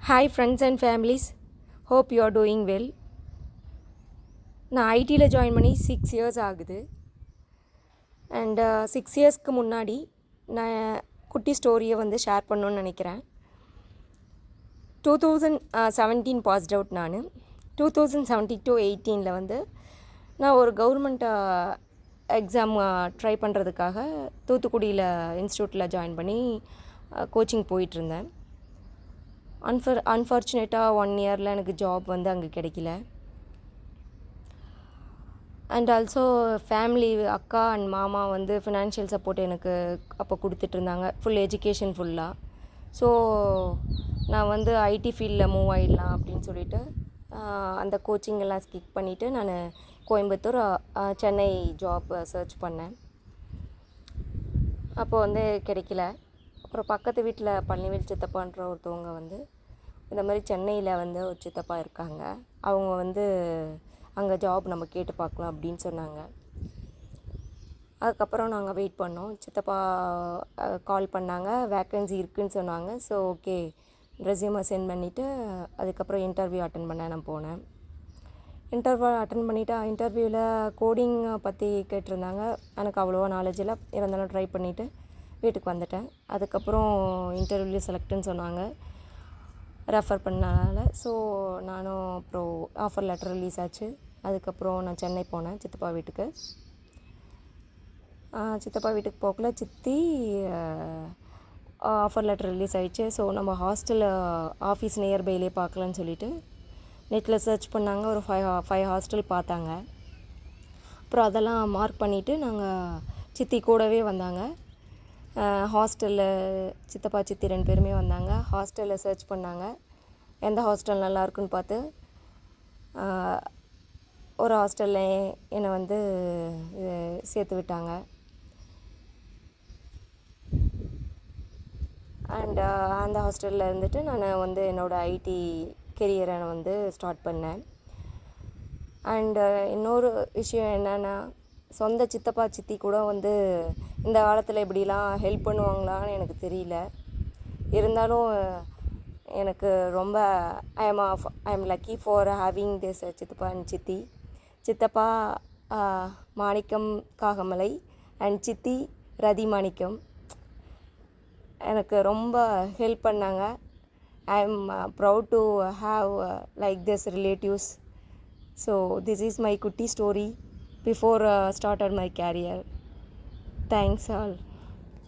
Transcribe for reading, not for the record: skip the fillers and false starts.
Hi friends and families, hope you are doing well. நான் ஐடியில் join பண்ணி 6 years ஆகுது. அண்ட் 6 yearsக்கு முன்னாடி நான் குட்டி ஸ்டோரியை வந்து ஷேர் பண்ணணுன்னு நினைக்கிறேன். 2017 பாஸ்ட் அவுட். நான் 2017-18 வந்து நான் ஒரு கவர்மெண்ட் எக்ஸாம் ட்ரை பண்ணுறதுக்காக தூத்துக்குடியில் இன்ஸ்டியூட்டில் ஜாயின் பண்ணி கோச்சிங் போயிட்டுருந்தேன். அன்ஃபார்ச்சுனேட்டாக 1 yearல எனக்கு ஜாப் வந்து அங்கே கிடைக்கல. அண்ட் ஆல்சோ ஃபேமிலி அக்கா அண்ட் மாமா வந்து ஃபினான்ஷியல் சப்போர்ட் எனக்கு அப்போ கொடுத்துட்ருந்தாங்க, ஃபுல் எஜுகேஷன் ஃபுல்லாக. ஸோ நான் வந்து ஐடி ஃபீல்டில் மூவ் ஆகிடலாம் அப்படின்னு சொல்லிட்டு அந்த கோச்சிங் எல்லாம் ஸ்கிப் பண்ணிவிட்டு நான் கோயம்புத்தூர் சென்னை ஜாப் சர்ச் பண்ணேன். அப்போது வந்து கிடைக்கல. அப்புறம் பக்கத்து வீட்டில் பழனிவேல் சித்தப்பான்ற ஒருத்தவங்க வந்து இந்த மாதிரி சென்னையில் வந்து ஒரு சித்தப்பா இருக்காங்க, அவங்க வந்து அங்கே ஜாப் நம்ம கேட்டு பார்க்கலாம் அப்படின்னு சொன்னாங்க. அதுக்கப்புறம் நாங்கள் வெயிட் பண்ணோம். சித்தப்பா கால் பண்ணாங்க, வேக்கன்சி இருக்குதுன்னு சொன்னாங்க. ஸோ ஓகே, ரெஸ்யூமை சென்ட் பண்ணிவிட்டு அதுக்கப்புறம் இன்டர்வியூ அட்டன் பண்ண நான் போனேன். இன்டர்வியூ அட்டன் பண்ணிவிட்டு இன்டர்வியூவில் கோடிங் பற்றி கேட்டிருந்தாங்க. எனக்கு அவ்வளோவா நாலேஜ் இல்லை, இருந்தாலும் ட்ரை பண்ணிவிட்டு வீட்டுக்கு வந்துட்டேன். அதுக்கப்புறம் இன்டர்வியூவில் செலக்ட்டுன்னு சொன்னாங்க, ரெஃபர் பண்ணனால. ஸோ நானும் அப்புறம் ஆஃபர் லெட்டர் ரிலீஸ் ஆச்சு. அதுக்கப்புறம் நான் சென்னை போனேன் சித்தப்பா வீட்டுக்கு. சித்தப்பா வீட்டுக்கு போகல, சித்தி ஆஃபர் லெட்டர் ரிலீஸ் ஆகிடுச்சு. ஸோ நம்ம ஹாஸ்டல் ஆஃபீஸ் நியர்பைலே பார்க்கலான்னு சொல்லிவிட்டு நெட்டில் சர்ச் பண்ணாங்க. ஒரு ஃபைவ் ஹாஸ்டல் பார்த்தாங்க. அப்புறம் அதெல்லாம் மார்க் பண்ணிவிட்டு நாங்கள் சித்தி கூடவே வந்தாங்க. ஹாஸ்டலில் சித்தப்பா சித்தி 2 பேருமே வந்தாங்க. ஹாஸ்டலில் சர்ச் பண்ணாங்க, எந்த ஹாஸ்டல் நல்லா இருக்குன்னு பார்த்து ஒரு ஹாஸ்டலில் என்னை வந்து சேர்த்து விட்டாங்க. அண்ட் அந்த ஹாஸ்டலில் இருந்துட்டு நான் வந்து என்னோடய ஐடி கெரியரை வந்து ஸ்டார்ட் பண்ணேன். அண்டு இன்னொரு விஷயம் என்னென்னா, சொந்த சித்தப்பா சித்தி கூட வந்து இந்த காலத்தில் இப்படிலாம் ஹெல்ப் பண்ணுவாங்களான்னு எனக்கு தெரியல. இருந்தாலும் எனக்கு ரொம்ப I am lucky for having this சித்தப்பா அண்ட் சித்தி. சித்தப்பா மாணிக்கம் காகமலை அண்ட் சித்தி ரதி மாணிக்கம் எனக்கு ரொம்ப ஹெல்ப் பண்ணாங்க. I am proud to have like this relatives. So this is my குட்டி story before started my career. Thanks all.